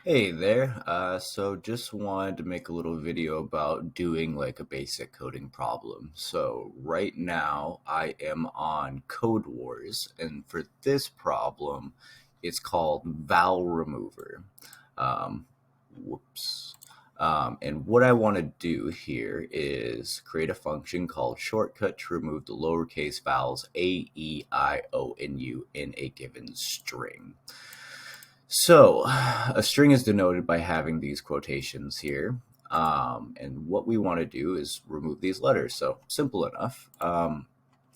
Hey there. So just wanted to make a little video about doing like a basic coding problem. So right now I am on Code Wars, and for this problem, it's called val remover. Um, whoops. And what I want to do here is create a function called shortcut to remove the lowercase vowels A, E, I, O, and U in a given string. So, a string is denoted by having these quotations here. And what we want to do is remove these letters. So, simple enough.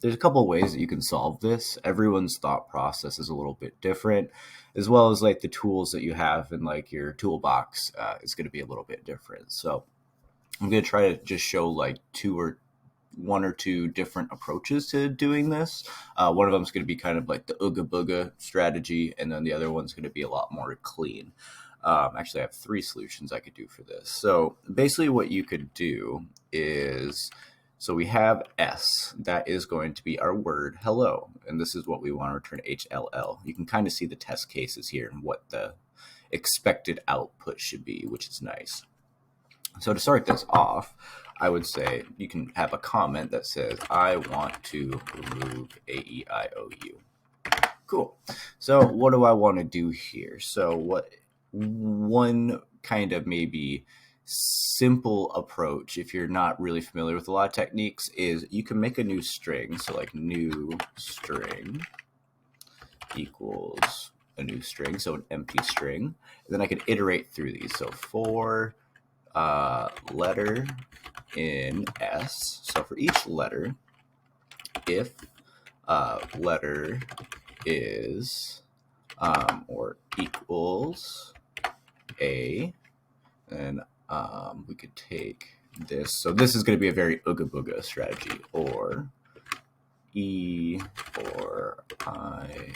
There's a couple of ways that you can solve this. Everyone's thought process is a little bit different, as well as like the tools that you have in like your toolbox is going to be a little bit different. So, I'm going to try to just show like one or two different approaches to doing this. One of them is going to be kind of like the ooga booga strategy, and then the other one's going to be a lot more clean. Actually, I have three solutions I could do for this. So basically what you could do is, so we have S, that is going to be our word hello, and this is what we want to return HLL. You can kind of see the test cases here and what the expected output should be, which is nice. So to start this off, I would say you can have a comment that says, I want to remove AEIOU. Cool. So what do I want to do here? So one kind of maybe simple approach, if you're not really familiar with a lot of techniques, is you can make a new string. So like new string equals a new string, so an empty string. And then I can iterate through these. So for letter in S. So for each letter, if letter is or equals A, then we could take this. So this is going to be a very ooga booga strategy, or E or I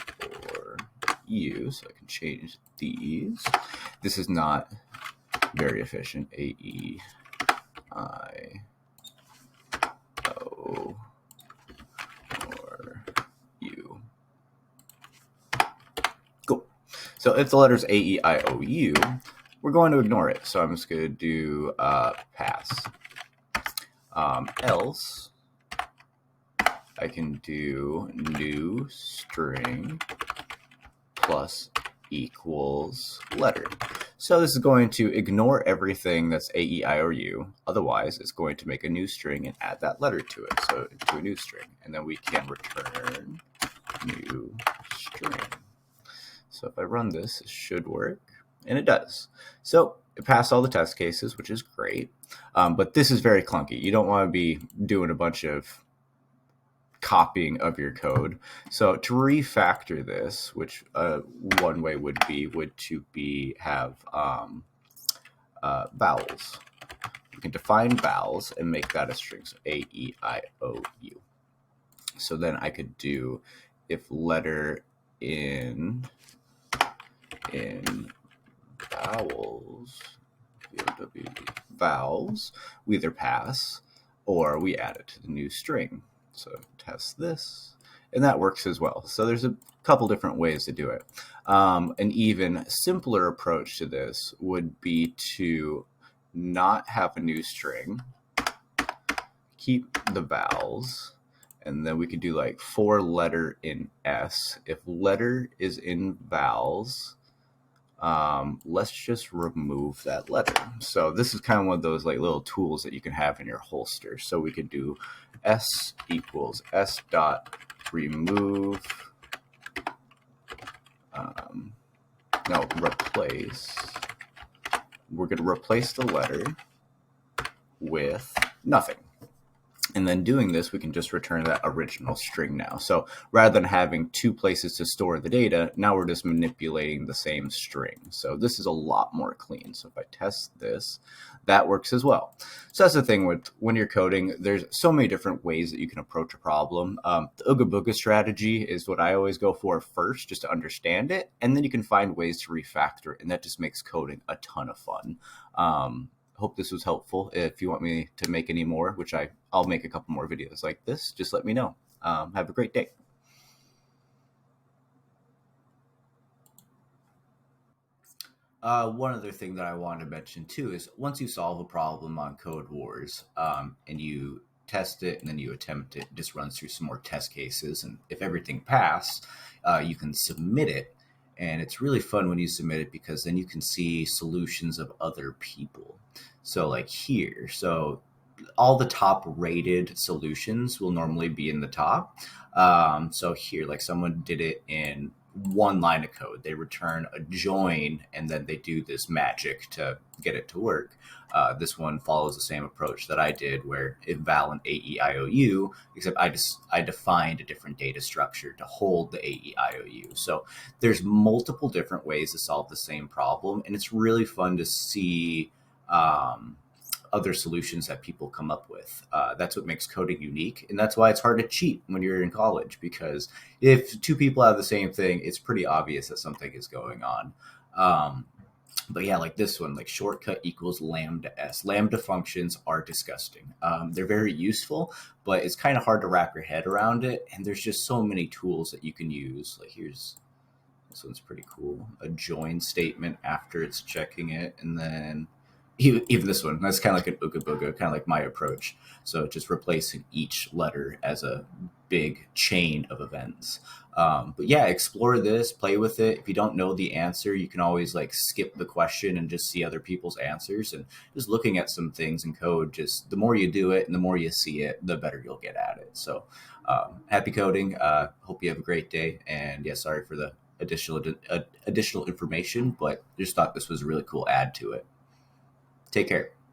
or U. So I can change these. This is not very efficient. AEIOU. Or U. Cool. So if the letter's AEIOU, we're going to ignore it. So I'm just going to do pass. Else, I can do new string plus equals letter. So this is going to ignore everything that's AEIOU. Otherwise, it's going to make a new string and add that letter to it. So into a new string. And then we can return new string. So if I run this, it should work. And it does. So it passed all the test cases, which is great. But this is very clunky. You don't want to be doing a bunch of copying of your code. So to refactor this, which one way would be have vowels. We can define vowels and make that a string. So AEIOU. So then I could do if letter in vowels, vowels, we either pass or we add it to the new string. So test this, and that works as well. So there's a couple different ways to do it. An even simpler approach to this would be to not have a new string, keep the vowels, and then we could do like for letter in S. If letter is in vowels, let's just remove that letter. So this is kind of one of those like little tools that you can have in your holster. So we could do S equals S dot remove, replace. We're going to replace the letter with nothing. And then doing this, we can just return that original string now. So rather than having two places to store the data, now we're just manipulating the same string. So this is a lot more clean. So if I test this, that works as well. So that's the thing with when you're coding, there's so many different ways that you can approach a problem. The ooga booga strategy is what I always go for first, just to understand it. And then you can find ways to refactor it, and that just makes coding a ton of fun. Hope this was helpful. If you want me to make any more, which I'll make a couple more videos like this, just let me know. Have a great day. One other thing that I wanted to mention too is once you solve a problem on Code Wars, and you test it and then you attempt it, just runs through some more test cases. And if everything passed, you can submit it. And it's really fun when you submit it because then you can see solutions of other people. So, like here, so all the top rated solutions will normally be in the top. So here, like someone did it in one line of code. They return a join and then they do this magic to get it to work. This one follows the same approach that I did, where eval and AEIOU, except I defined a different data structure to hold the AEIOU. So there's multiple different ways to solve the same problem, and it's really fun to see other solutions that people come up with. That's what makes coding unique, and that's why it's hard to cheat when you're in college, because if two people have the same thing, it's pretty obvious that something is going on. Um, but yeah, like this one, like shortcut equals lambda s. Lambda functions are disgusting. They're very useful, but it's kind of hard to wrap your head around it. And there's just so many tools that you can use. Like here's this one's pretty cool. A join statement after it's checking it, and then even this one, that's kind of like an ooga booga, kind of like my approach. So just replacing each letter as a big chain of events. But yeah, explore this, play with it. If you don't know the answer, you can always like skip the question and just see other people's answers. And just looking at some things in code, just the more you do it and the more you see it, the better you'll get at it. So happy coding. Hope you have a great day. And yeah, sorry for the additional information, but just thought this was a really cool add to it. Take care.